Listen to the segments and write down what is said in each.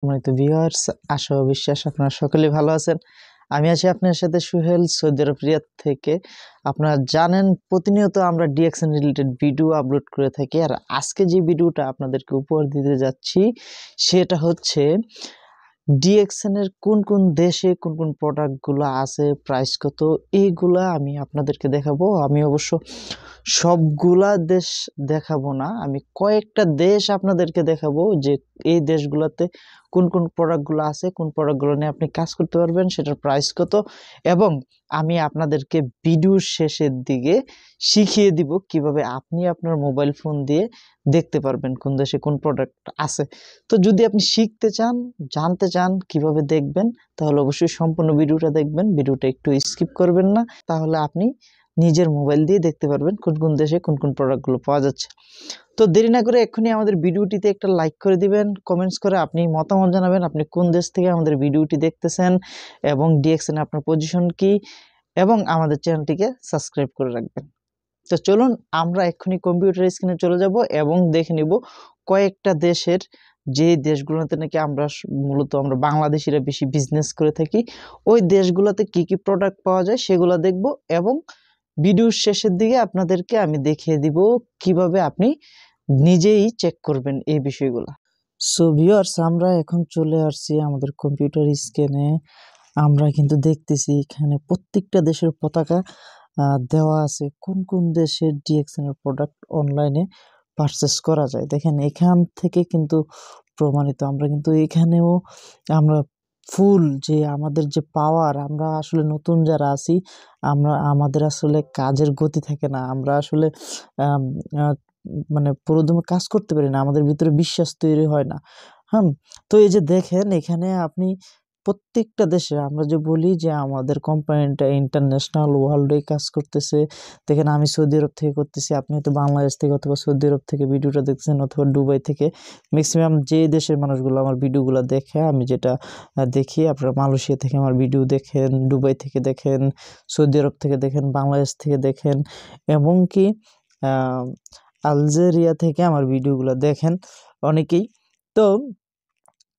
সম্মানিত ভিউয়ার্স, আশা ও বিশ্বাস আপনারা সকলেই ভালো আছেন। আমি আছি আপনার সাথে সুহেল, সৌদি আরব রিয়াদ থেকে। আপনারা জানেন প্রতিনিয়ত আমরা ডিএক্সএন রিলেটেড ভিডিও আপলোড করে থাকি। আর আজকে যে ভিডিওটা আপনাদেরকে উপহার দিতে যাচ্ছি সেটা হচ্ছে ডিএক্সএন এর কোন কোন দেশে কোন কোন প্রোডাক্টগুলো আছে, প্রাইস কত, এইগুলা আমি আপনাদেরকে দেখাবো। আমি অবশ্য সবগুলা দেশ দেখাবো না, আমি কয়েকটা দেশ আপনাদেরকে দেখাবো যে এই দেশগুলোতে কোন কোন প্রোডাক্টগুলো আছে, কোন প্রোডাক্টগুলো নিয়ে আপনি কাজ করতে পারবেন, সেটার প্রাইস কত, এবং আমি আপনাদেরকে ভিডিওর শেষের দিকে শিখিয়ে দিব কিভাবে আপনি আপনার মোবাইল ফোন দিয়ে দেখতে পারবেন কোন দেশে কোন প্রোডাক্ট আছে। তো যদি আপনি শিখতে চান, জানতে চান কিভাবে দেখবেন, তাহলে অবশ্যই সম্পূর্ণ ভিডিওটা দেখবেন, ভিডিওটা একটু স্কিপ করবেন না। তাহলে আপনি নিজের মোবাইল দিয়ে দেখতে পারবেন কোন কোন দেশে কোন কোন প্রোডাক্টগুলো পাওয়া যাচ্ছে। তো দেরি না করে এক্ষুনি আমাদের ভিডিওটিতে একটা লাইক করে দিবেন, কমেন্টস করে আপনি মতামত জানাবেন আপনি কোন দেশ থেকে আমাদের ভিডিওটি দেখতেছেন এবং ডিএক্সএন আপনার পজিশন কি, এবং আমাদের চ্যানেলটিকে সাবস্ক্রাইব করে রাখবেন। তো চলুন আমরা এক্ষুনি কম্পিউটার স্ক্রিনে চলে যাব এবং দেখে নিব কয়েকটা দেশের, যে দেশগুলোতে নাকি মূলত আমরা বাংলাদেশিরা বেশি বিজনেস করে থাকি, ওই দেশগুলোতে কি কি প্রোডাক্ট পাওয়া যায় সেগুলো দেখব, এবং ভিডিওর শেষের দিকে আপনাদেরকে আমি দেখিয়ে দিব কিভাবে আপনি নিজেই চেক করবেন এই বিষয়গুলো। সো ভিউয়ার্স, আমরা এখন চলে আসছি আমাদের কম্পিউটার স্ক্রিনে। আমরা কিন্তু দেখতেছি এখানে প্রত্যেকটা দেশের পতাকা দেওয়া আছে, কোন কোন দেশের ডিএক্সএন এর প্রোডাক্ট অনলাইনে পারচেস করা যায়। দেখেন এখান থেকে কিন্তু প্রমাণিত, আমরা কিন্তু এখানেও আমরা ফুল যে আমাদের যে পাওয়ার, আমরা আসলে নতুন যারা আছি, আমাদের আসলে কাজের গতি থাকে না, আমরা আসলে মানে পুরোদমে কাজ করতে পারি না, আমাদের ভিতরে বিশ্বাস তৈরি হয় না। তো এই যে দেখেন এখানে আপনি প্রত্যেকটা দেশে, আমরা যে বলি যে আমাদের কোম্পানিটা ইন্টারন্যাশনাল ওয়ার্ল্ডে কাজ করতেছে। দেখেন আমি সৌদি আরব থেকে করতেছি, আপনি হয়তো বাংলাদেশ থেকে অথবা সৌদি আরব থেকে ভিডিওটা দেখছেন, অথবা দুবাই থেকে। ম্যাক্সিমাম যে দেশের মানুষগুলো আমার ভিডিওগুলো দেখে, আমি যেটা দেখি, আপনারা মালয়েশিয়া থেকে আমার ভিডিও দেখেন, দুবাই থেকে দেখেন, সৌদি আরব থেকে দেখেন, বাংলাদেশ থেকে দেখেন, এবং কি আলজেরিয়া থেকে আমার ভিডিওগুলো দেখেন অনেকেই। তো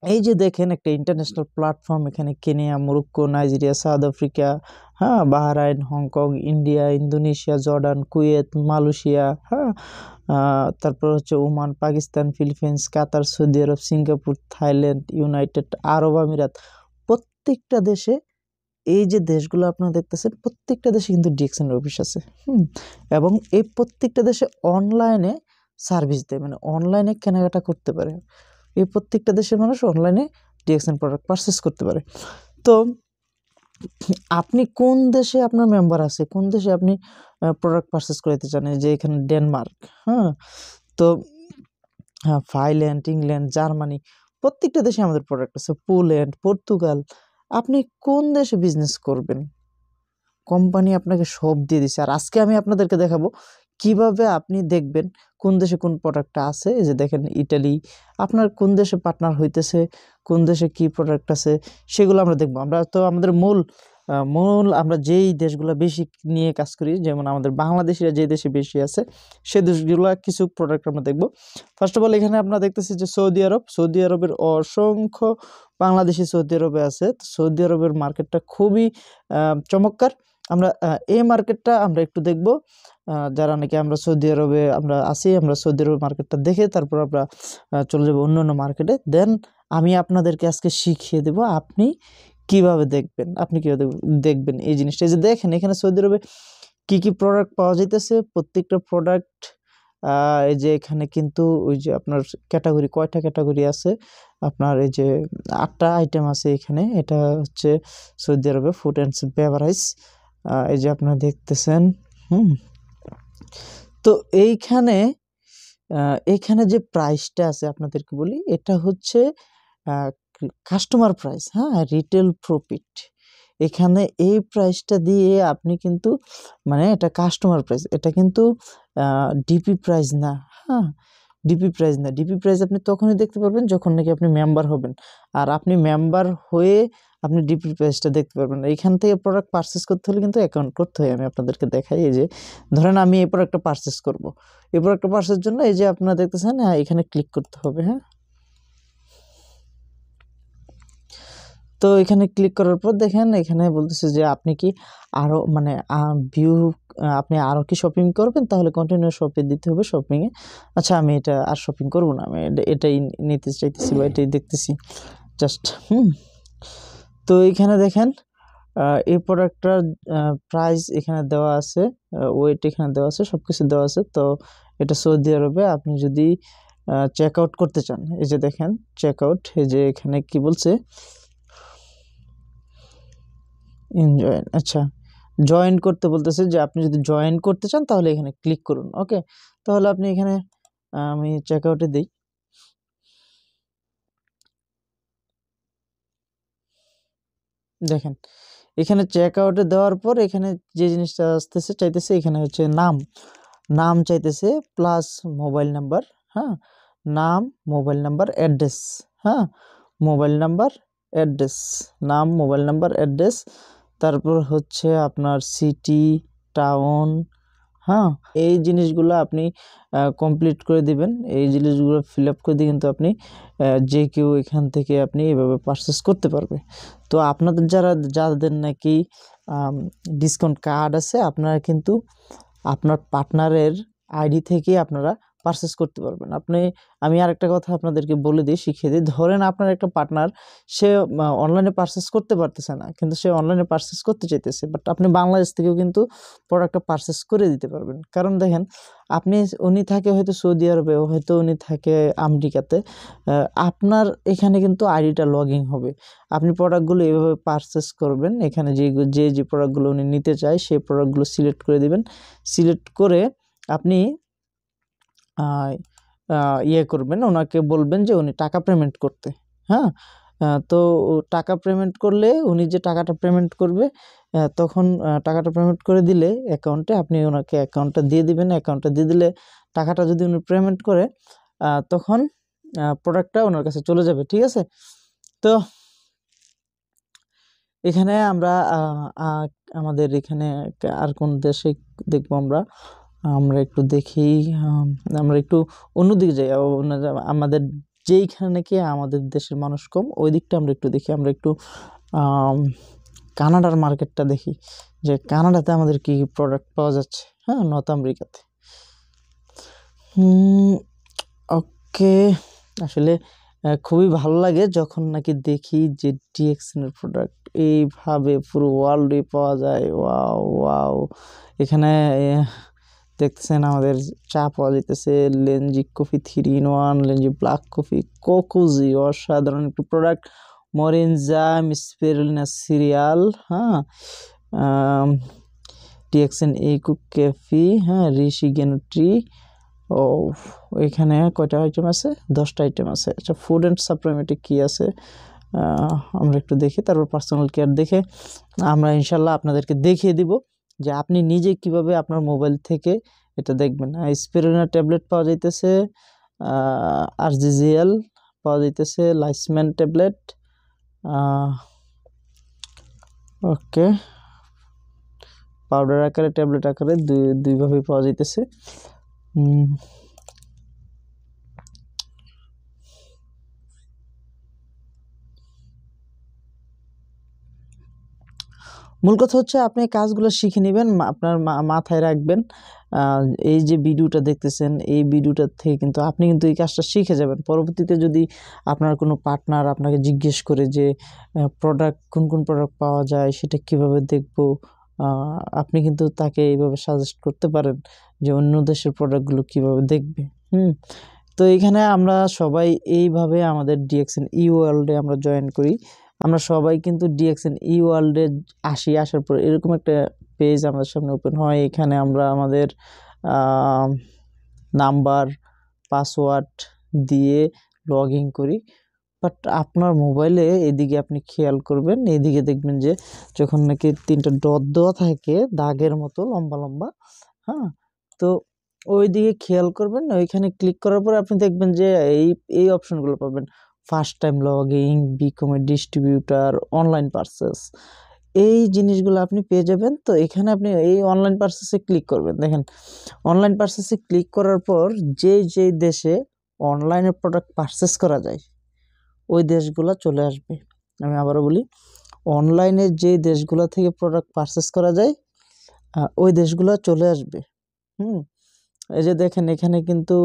এই যে দেখেন একটা ইন্টারন্যাশনাল প্ল্যাটফর্ম, এখানে Kenya, Morocco, Nigeria, south Africa, Bahrain, Hong Kong, India, Indonesia, Jordan, Kuwait, Malaysia, তারপর হচ্ছে ওমান, পাকিস্তান, ফিলিপিন্স, কাতার, সৌদি আরব, সিঙ্গাপুর, থাইল্যান্ড, ইউনাইটেড আরব আমিরাত, প্রত্যেকটা দেশে, এই যে দেশগুলো আপনারা দেখতেছেন, প্রত্যেকটা দেশে কিন্তু ডিএক্সএন অফিস আছে। এবং এই প্রত্যেকটা দেশে অনলাইনে সার্ভিস দেয়, মানে অনলাইনে কেনাকাটা করতে পারে। এই প্রত্যেকটা দেশের মানুষ অনলাইনে ডিএক্সএন প্রোডাক্ট পারচেস করতে পারে। তো আপনি কোন দেশে আপনার মেম্বার আছে, কোন দেশে আপনি প্রোডাক্ট পারচেস করতে চান, যে এখানে ডেনমার্ক, তো থাইল্যান্ড, ইংল্যান্ড, জার্মানি, প্রত্যেকটা দেশে আমাদের প্রোডাক্ট আছে, পোল্যান্ড, পর্তুগাল। আপনি কোন দেশে বিজনেস করবেন, কোম্পানি আপনাকে সব দিয়ে দিচ্ছে। আর আজকে আমি আপনাদেরকে দেখাবো কিভাবে আপনি দেখবেন কোন দেশে কোন প্রোডাক্টটা আছে। এই যে দেখেন ইটালি, আপনার কোন দেশে পার্টনার হইতেছে, কোন দেশে কি প্রোডাক্ট আছে, সেগুলো আমরা দেখবো। আমরা তো আমাদের মূল আমরা যেই দেশগুলো বেশি নিয়ে কাজ করি, যেমন আমাদের বাংলাদেশিরা যে দেশে বেশি আছে, সেই দেশগুলো কিছু প্রোডাক্ট আমরা দেখবো। ফার্স্ট অফ অল এখানে আপনারা দেখতেছি যে সৌদি আরব, সৌদি আরবের অসংখ্য বাংলাদেশি সৌদি আরবে আছে। সৌদি আরবের মার্কেটটা খুবই চমৎকার। আমরা এই মার্কেটটা আমরা একটু দেখব, যারা নাকি আমরা সৌদি আরবে আমরা আসি, আমরা সৌদি আরবের মার্কেটটা দেখে তারপর আমরা চলে যাব অন্য অন্য মার্কেটে। দেন আমি আপনাদেরকে আজকে শিখিয়ে দেব আপনি কিভাবে দেখবেন, দেখবেন এই জিনিসটা। এই যে দেখেন এখানে সৌদি আরবে কি কি প্রোডাক্ট পাওয়া যাইতেছে, প্রত্যেকটা প্রোডাক্ট, এই যে এখানে কিন্তু ওই যে আপনার ক্যাটাগরি, কয়টা ক্যাটাগরি আছে আপনার, এই যে 8টা আইটেম আছে এখানে। এটা হচ্ছে সৌদি আরবে ফুড অ্যান্ড বেভারেজ, এই যে আপনারা দেখতেছেন। তো এইখানে যে প্রাইসটা আছে আপনাদেরকে বলি, এটা হচ্ছে কাস্টমার প্রাইস, রিটেল প্রফিট। এখানে এই প্রাইসটা দিয়ে আপনি কিন্তু, মানে এটা কাস্টমার প্রাইস, এটা কিন্তু ডিপি প্রাইস না। ডিপি প্রাইস আপনি তখনই দেখতে পারবেন যখন নাকি আপনি মেম্বার হবেন। আর আপনি মেম্বার হয়ে আপনি ডিপি প্রাইসটা দেখতে পারবেন। এইখান থেকে প্রোডাক্ট পারচেস করতে হলে কিন্তু অ্যাকাউন্ট করতে হয়। আমি আপনাদেরকে দেখাই, এই যে ধরেন আমি এই প্রোডাক্টটা পারচেস করব, এই প্রোডাক্টটা পারচেসের জন্য এই যে আপনারা দেখতেছেন, এখানে ক্লিক করতে হবে। তো এখানে ক্লিক করার পর দেখেন এখানে বলতেছে যে আপনি কি আরও মানে ভিউ আপনি আরও কি শপিং করবেন, তাহলে কন্টিনিউ শপে দিতে হবে শপিংয়ে। আচ্ছা আমি এটা আর শপিং করব না, আমি এটাই নিতে চাইতেছি বা এটাই দেখতেছি জাস্ট। তো এখানে দেখেন এই প্রোডাক্টটার প্রাইস এখানে দেওয়া আছে, ওয়েট এখানে দেওয়া আছে, সব কিছু দেওয়া আছে। তো এটা সৌদি আরবে আপনি যদি চেক আউট করতে চান, এই যে দেখেন চেক আউট, এই যে এখানে কি বলছে জয়েন। আচ্ছা জয়েন করতে বলতেছে যে আপনি যদি জয়েন করতে চান তাহলে এখানে ক্লিক করুন। ওকে, তাহলে আপনি এখানে আমি চেক আউটে দিই। দেখেন এখানে চেক আউটে দেওয়ার পর এখানে যে জিনিসটা আসতেছে চাইতেছে এখানে হচ্ছে নাম চাইতেছে প্লাস মোবাইল নাম্বার। হ্যাঁ, নাম, মোবাইল নাম্বার, অ্যাড্রেস। হ্যাঁ, মোবাইল নাম্বার, অ্যাড্রেস, নাম, মোবাইল নাম্বার, অ্যাড্রেস, তারপর হচ্ছে আপনার সিটি, টাউন। হ্যাঁ, এই জিনিসগুলো আপনি কমপ্লিট করে দিবেন, এই জিনিসগুলো ফিল আপ করে দিয়ে কিন্তু আপনি যে কেউ এখান থেকে আপনি এভাবে পারচেস করতে পারবে। তো আপনাদের যাদের নাকি ডিসকাউন্ট কার্ড আছে, আপনারা কিন্তু আপনার পার্টনারের আইডি থেকে আপনারা পারচেস করতে পারবেন। আমি আরেকটা কথা আপনাদেরকে বলে দিই, শিখিয়ে দিই। ধরেন আপনার একটা পার্টনার, সে অনলাইনে পারচেস করতে পারতেছে না, কিন্তু সে অনলাইনে পারচেস করতে চাইতেছে, বাট আপনি বাংলাদেশ থেকেও কিন্তু প্রোডাক্টটা পারচেস করে দিতে পারবেন। কারণ দেখেন উনি থাকে হয়তো সৌদি আরবে, হয়তো উনি থাকে আমেরিকাতে, আপনার এখানে কিন্তু আইডিটা লগইন হবে। আপনি প্রোডাক্টগুলো এভাবে পারচেস করবেন, এখানে যে প্রোডাক্টগুলো উনি নিতে চায় সেই প্রোডাক্টগুলো সিলেক্ট করে দিবেন। সিলেক্ট করে আপনি ইয়ে করবেন, ওনাকে বলবেন যে উনি টাকা পেমেন্ট করতে। হ্যাঁ, তো টাকা পেমেন্ট করলে উনি যে টাকাটা পেমেন্ট করবে, তখন টাকাটা পেমেন্ট করে দিলে অ্যাকাউন্টে আপনি ওনাকে অ্যাকাউন্টটা দিয়ে দিবেন। অ্যাকাউন্টটা দিয়ে দিলে টাকাটা যদি উনি পেমেন্ট করে, তখন প্রোডাক্টটা ওনার কাছে চলে যাবে। ঠিক আছে, তো এখানে আমরা আমাদের এখানে আর কোন দেশে দেখবো আমরা একটু দেখি, আমরা একটু অন্যদিকে যাই। আমাদের যেইখানে কি আমাদের দেশের মানুষ কম, ওই দিকটা আমরা একটু দেখি। আমরা একটু কানাডার মার্কেটটা দেখি, যে কানাডাতে আমাদের কি প্রোডাক্ট পাওয়া যাচ্ছে। হ্যাঁ, নর্থ আমেরিকাতে। ওকে, আসলে খুবই ভালো লাগে যখন নাকি দেখি যে ডিএক্সএন এর প্রোডাক্ট এইভাবে পুরো ওয়ার্ল্ডে পাওয়া যায়। ওয়াও ওয়াও, এখানে দেখতেছেন আমাদের চা পাওয়া যাইতেছে, লেনজি কফি 3 in 1, লেনজি ব্ল্যাক কফি, কোকোজি, অসাধারণ একটি প্রোডাক্ট, মরিনজা স্পিরুলিনা সিরিয়াল। হ্যাঁ, ডিএক্সএন কুক কফি। হ্যাঁ, ঋষি গেনুট্রি। ও, এখানে কয়টা আইটেম আছে? 10টা আইটেম আছে। আচ্ছা, ফুড অ্যান্ড সাপ্লিমেন্টে কী আছে আমরা একটু দেখি, তারপর পার্সোনাল কেয়ার দেখে আমরা ইনশাল্লাহ আপনাদেরকে দেখিয়ে দিব যে আপনি নিজে কিভাবে আপনার মোবাইল থেকে এটা দেখবেন। স্পিরুলিনা ট্যাবলেট পাওয়া যাইতেছে, আরজিজিএল পাওয়া যাইতেছে, লাইসম্যান ট্যাবলেট। ওকে, পাউডার আকারে, ট্যাবলেট আকারে দুইভাবেই পাওয়া যাইতেছে। মূল কথা হচ্ছে আপনি কাজগুলো শিখে নেবেন, আপনার মাথায় রাখবেন। এই যে ভিডিওটা দেখতেছেন, এই ভিডিওটা থেকে কিন্তু আপনি কিন্তু এই কাজটা শিখে যাবেন। পরবর্তীতে যদি আপনার কোনো পার্টনার আপনাকে জিজ্ঞেস করে যে কোন কোন প্রোডাক্ট পাওয়া যায়, সেটা কিভাবে দেখব, আপনি কিন্তু তাকে এইভাবে সাজেস্ট করতে পারেন যে অন্য দেশের প্রোডাক্টগুলো কিভাবে দেখবে। তো এখানে আমরা সবাই এইভাবে আমাদের ডিএক্সএন ওয়ার্ল্ডে আমরা জয়েন করি। আমরা সবাই কিন্তু ডিএক্সএন ওয়ার্ল্ডে আসার পর এরকম একটা পেজ আমাদের সামনে ওপেন হয়। এখানে আমরা আমাদের নাম্বার, পাসওয়ার্ড দিয়ে লগ ইন করি। বাট আপনার মোবাইলে এদিকে আপনি খেয়াল করবেন, এদিকে দেখবেন যে যখন নাকি 3টা ডট দেওয়া থাকে দাগের মতো লম্বা লম্বা, হ্যাঁ, তো ওই দিকে খেয়াল করবেন। ওইখানে ক্লিক করার পর আপনি দেখবেন যে এই অপশনগুলো পাবেন: ফার্স্ট টাইম লগইন, বিকম এ ডিস্ট্রিবিউটার, অনলাইন পারচেস। এই জিনিসগুলো আপনি পেয়ে যাবেন। তো এখানে আপনি এই অনলাইন পারচেসে ক্লিক করবেন। দেখেন অনলাইন পারচেসে ক্লিক করার পর যে দেশে অনলাইনে প্রোডাক্ট পারচেস করা যায় ওই দেশগুলো চলে আসবে। আমি আবারও বলি, অনলাইনে যে দেশগুলো থেকে প্রোডাক্ট পারচেস করা যায় ওই দেশগুলো চলে আসবে। এই যে দেখেন এখানে কিন্তু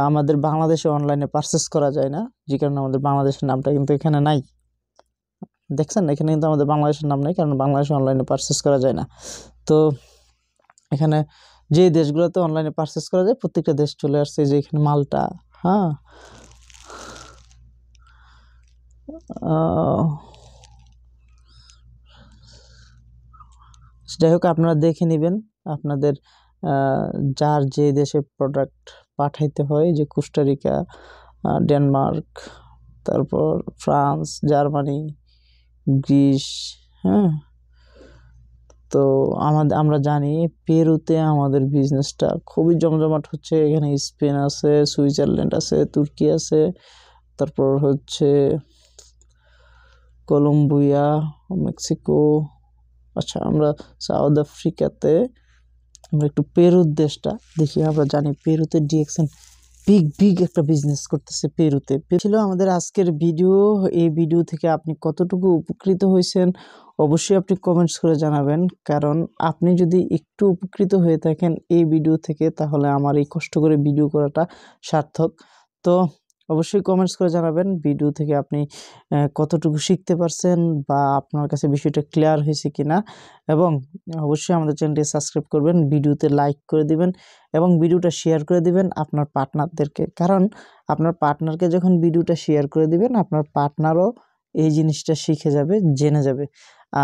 আমাদের বাংলাদেশে অনলাইনে পারচেস করা যায় না, যে কারণে আমাদের বাংলাদেশের নামটা কিন্তু এখানে নাই। দেখছেন এখানে কিন্তু আমাদের বাংলাদেশের নাম নাই, কারণ বাংলাদেশে অনলাইনে পারচেস করা যায় না। তো এখানে যে দেশগুলোতে অনলাইনে পারচেস করা যায় প্রত্যেকটা দেশ চলে আসছে, যে এখানে মালটা। হ্যাঁ, যাই হোক আপনারা দেখে নেবেন আপনাদের যার যে দেশে প্রোডাক্ট পাঠাইতে হয়, যে কোস্টারিকা, ডেনমার্ক, তারপর ফ্রান্স, জার্মানি, গ্রিস। হ্যাঁ, তো আমরা জানি পেরুতে আমাদের বিজনেসটা খুবই জমজমাট হচ্ছে। এখানে স্পেন আছে, সুইজারল্যান্ড আছে, তুর্কি আছে, তারপর হচ্ছে কলম্বিয়া, মেক্সিকো। আচ্ছা, আমরা সাউথ আফ্রিকাতে, আমরা একটু পেরুর দেশটা দেখি। আমরা জানি পেরুতে ডিএক্সএন বিগ একটা বিজনেস করতেছে পেরুতে। ছিল আমাদের আজকের ভিডিও। এই ভিডিও থেকে আপনি কতটুকু উপকৃত হয়েছেন অবশ্যই আপনি কমেন্টস করে জানাবেন, কারণ আপনি যদি একটু উপকৃত হয়ে থাকেন এই ভিডিও থেকে, তাহলে আমার এই কষ্ট করে ভিডিও করাটা সার্থক। তো অবশ্যই কমেন্টস করে জানাবেন ভিডিও থেকে আপনি কতটুকু শিখতে পারছেন, বা আপনার কাছে বিষয়টা ক্লিয়ার হয়েছে কিনা। এবং অবশ্যই আমাদের চ্যানেলটি সাবস্ক্রাইব করবেন, ভিডিওতে লাইক করে দিবেন এবং ভিডিওটা শেয়ার করে দিবেন আপনার পার্টনারদেরকে। কারণ আপনার পার্টনারকে যখন ভিডিওটা শেয়ার করে দিবেন, আপনার পার্টনারও এই জিনিসটা শিখে যাবে, জেনে যাবে।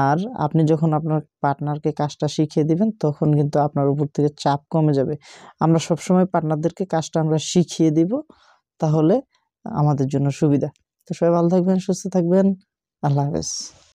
আর আপনি যখন আপনার পার্টনারকে কাজটা শিখিয়ে দিবেন, তখন কিন্তু আপনার উপর থেকে চাপ কমে যাবে। আমরা সবসময় পার্টনারদেরকে কাজটা আমরা শিখিয়ে দিব, তাহলে আমাদের জন্য সুবিধা। তো সবাই ভালো থাকবেন, সুস্থ থাকবেন। আল্লাহ হাফেজ।